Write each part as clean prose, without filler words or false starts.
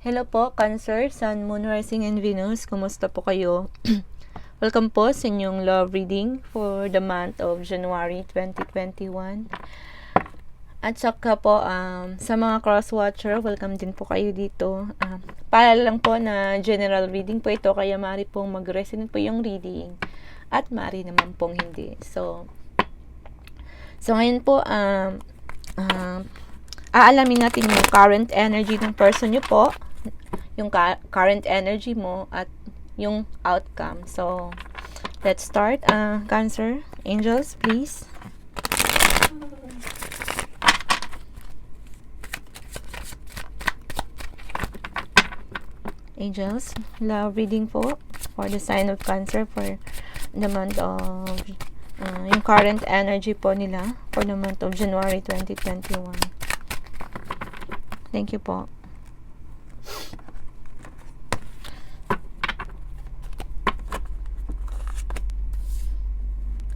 Hello po, Cancer, Sun, Moon, Rising, and Venus. Kumusta po kayo? Welcome po sa inyong love reading for the month of January 2021. At saka po, sa mga cross-watcher, welcome din po kayo dito. Para lang po na general reading po ito, kaya maaari pong mag-resonate po yung reading. At maaari naman pong hindi. So ngayon po, aalamin natin yung current energy ng person nyo po, yung current energy mo, at yung outcome. So, let's start. Cancer, angels, please. Angels, love reading po for the sign of Cancer for the month of yung current energy po nila for the month of January 2021. Thank you po.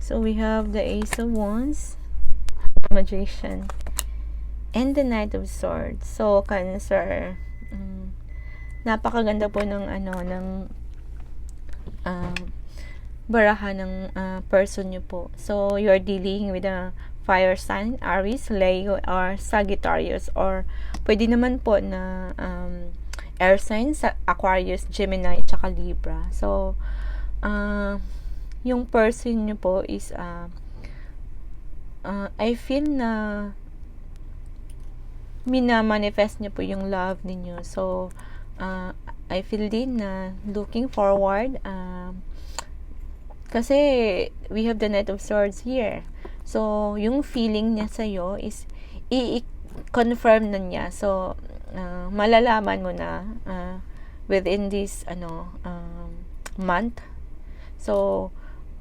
So we have the Ace of Wands, the Magician, and the Knight of Swords. So Cancer, napakaganda po ng baraha ng person nyo po. So you're dealing with a fire sign, Aries, Leo, or Sagittarius, or pwede naman po na air signs, Aquarius, Gemini, tsaka Libra. So yung person nyo po is I feel na minamanifest nyo po yung love ninyo. So I feel din na looking forward kasi we have the Knight of Swords here. So yung feeling niya sa'yo is i-confirm na niya. So malalaman mo na within this month. So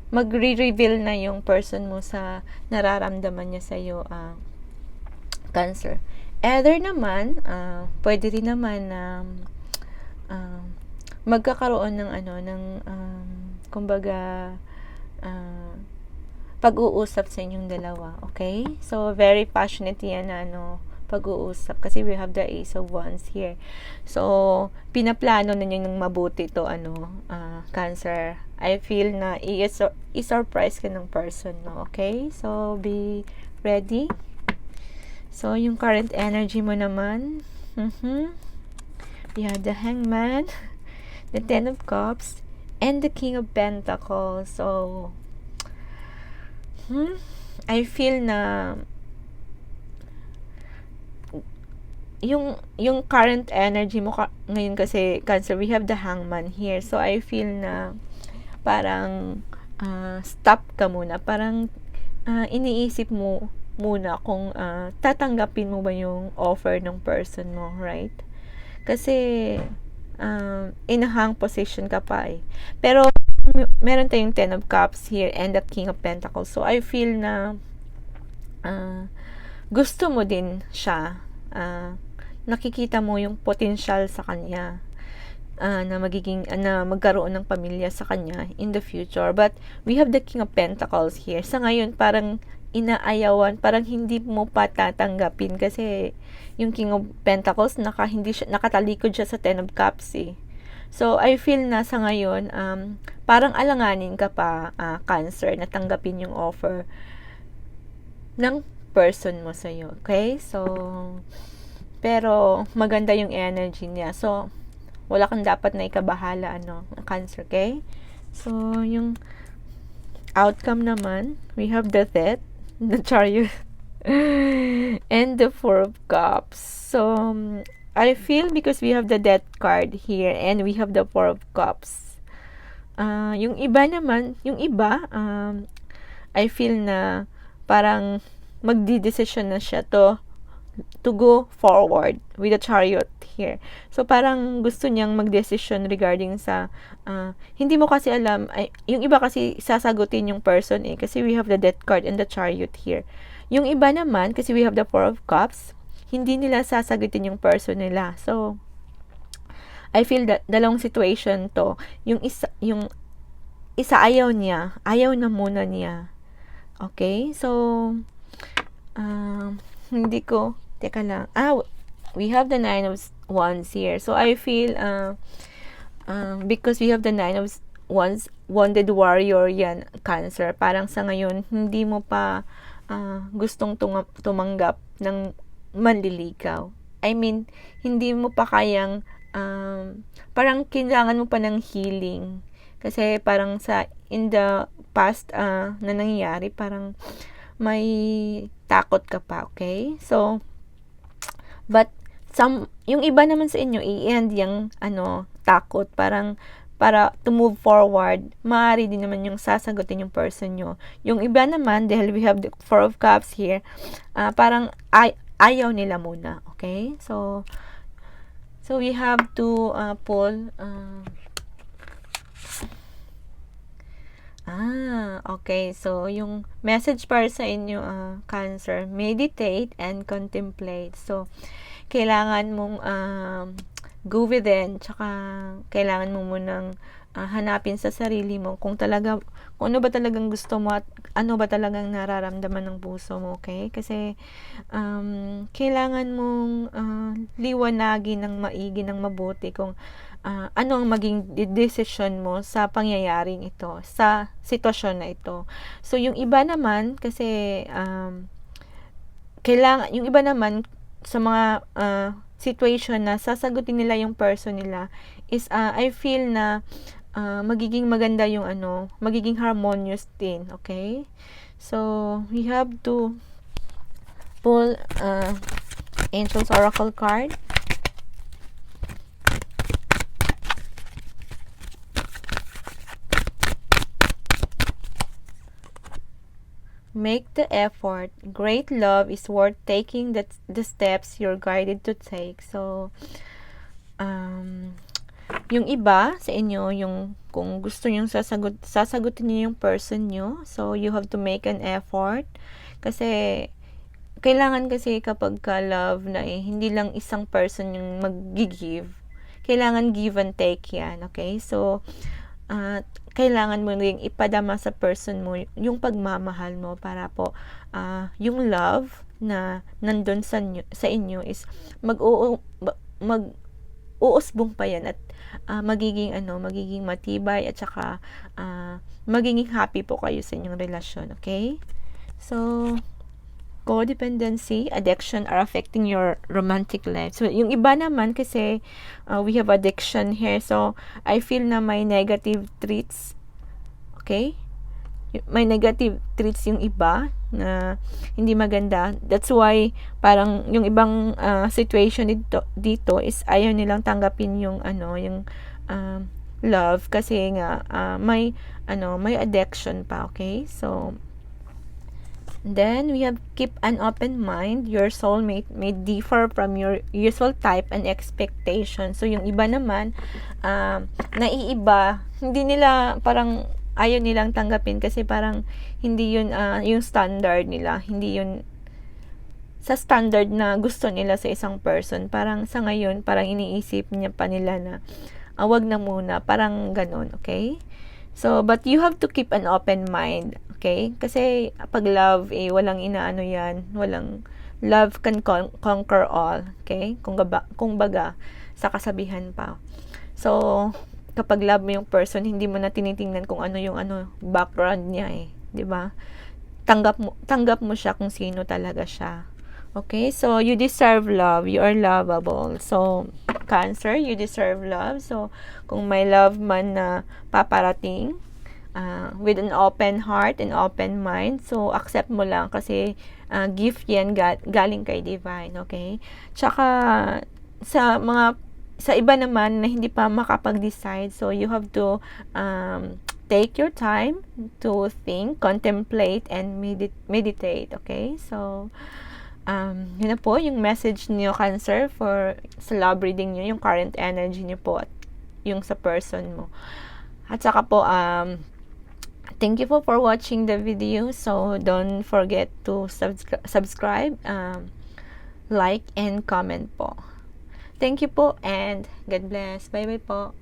magre-reveal na yung person mo sa nararamdaman niya sa'yo, Cancer. Either naman, pwede rin naman na magkakaroon ng kumbaga pag-uusap sa inyong dalawa, okay? So very passionate yan na pag-uusap kasi we have the Ace of Wands here. So pinaplano na niyo ng mabuti to Cancer. I feel na i-surprise ka ng person mo, okay? So be ready. So yung current energy mo naman, we have the Hangman, the Ten of Cups, and the King of Pentacles. So I feel na yung current energy mo ngayon kasi Cancer, we have the Hangman here. So I feel na parang stop ka muna. Parang iniisip mo muna kung tatanggapin mo ba yung offer ng person mo, right? Kasi in a hang position ka pa eh. Pero meron tayong Ten of Cups here and the King of Pentacles. So I feel na gusto mo din siya. Nakikita mo yung potential sa kanya na magkaroon ng pamilya sa kanya in the future. But we have the King of Pentacles here. Sa ngayon parang inaayawan, parang hindi mo pa tatanggapin kasi yung King of Pentacles nakatalikod siya sa Ten of Cups eh. So I feel na sa ngayon parang alanganin ka pa, Cancer, na tanggapin yung offer ng person mo sa'yo, okay? So pero maganda yung energy niya. So wala kang dapat na ikabahala Cancer, okay? So yung outcome naman, we have the Death, the Chariot, and the Four of Cups. So I feel because we have the Death card here and we have the Four of Cups, yung iba I feel na parang magdi-decision na siya to go forward with the Chariot here. So parang gusto niyang mag-decision regarding sa hindi mo kasi alam, yung iba kasi sasagutin yung person eh kasi we have the Death card and the Chariot here. Yung iba naman kasi we have the Four of Cups, hindi nila sasagutin yung person nila. So I feel that dalawang situation to. Yung isa ayaw na muna niya. Okay? So hindi ko, teka lang. We have the Nine of Wands here. So I feel because we have the Nine of Wands, wounded warrior yan, Cancer. Parang sa ngayon, hindi mo pa gustong tumanggap ng manliligaw. I mean, hindi mo pa kayang parang kailangan mo pa ng healing. Kasi parang in the past na nangyayari, parang may takot ka pa, okay? So, but yung iba naman sa inyo, i-end yung takot, parang para to move forward, maaari din naman yung sasagutin yung person nyo. Yung iba naman, dahil we have the Four of Cups here, parang ayaw nila muna, okay? So we have to pull, okay. So, yung message para sa inyo, Cancer, meditate and contemplate. So, kailangan mong go within, tsaka kailangan mo munang hanapin sa sarili mo kung ano ba talagang gusto mo at ano ba talagang nararamdaman ng puso mo, okay? Kasi kailangan mong liwanagin ng maigi, ng mabuti kung ano ang maging decision mo sa pangyayaring ito, sa sitwasyon na ito. So, yung iba naman, kasi yung iba naman sa mga situation na sasagutin nila yung person nila is I feel na magiging maganda yung magiging harmonious din, okay? So, we have to pull Angel's Oracle card. Make the effort. Great love is worth taking the steps you're guided to take. So, yung iba sa inyo, yung kung gusto nyo sasagutin nyo yung person nyo, so you have to make an effort. Kasi, kailangan kasi kapag ka-love na hindi lang isang person yung mag-give. Kailangan give and take yan, okay? So, kailangan mo ring ipadama sa person mo yung pagmamahal mo para po yung love na nandun sa inyo is mag-uusbong pa yan at magiging matibay at saka magiging happy po kayo sa inyong relasyon, okay? So, codependency, addiction are affecting your romantic life. So, yung iba naman kasi we have addiction here. So, I feel na may negative traits. Okay? May negative traits yung iba na hindi maganda. That's why parang yung ibang situation dito is ayaw nilang tanggapin yung love kasi nga may addiction pa, okay? So, then, we have keep an open mind. Your soulmate may differ from your usual type and expectation. So, yung iba naman, naiiba, hindi nila, parang, ayaw nilang tanggapin kasi parang, hindi yun, yung standard nila. Hindi yun, sa standard na gusto nila sa isang person. Parang, sa ngayon, parang iniisip niya pa nila na, wag na muna. Parang, ganun, okay? So, but you have to keep an open mind. Okay? Kasi pag love, walang inaano yan. Walang, love can conquer all. Okay? Kung baga, sa kasabihan pa. So, kapag love mo yung person, hindi mo na tinitingnan kung ano yung background niya 'di ba? Tanggap mo siya kung sino talaga siya. Okay? So, you deserve love. You are lovable. So, Cancer, you deserve love. So, kung may love man na paparating, with an open heart and open mind, so accept mo lang kasi gift yan galing kay divine, okay? Tsaka sa iba naman na hindi pa makapag-decide, so you have to take your time to think, contemplate, and meditate, okay? So, yun na po yung message niyo, Cancer, sa love reading niyo, yung current energy niyo po at yung sa person mo. At saka po, thank you for watching the video. So, don't forget to subscribe, like, and comment po. Thank you po, and God bless. Bye-bye po.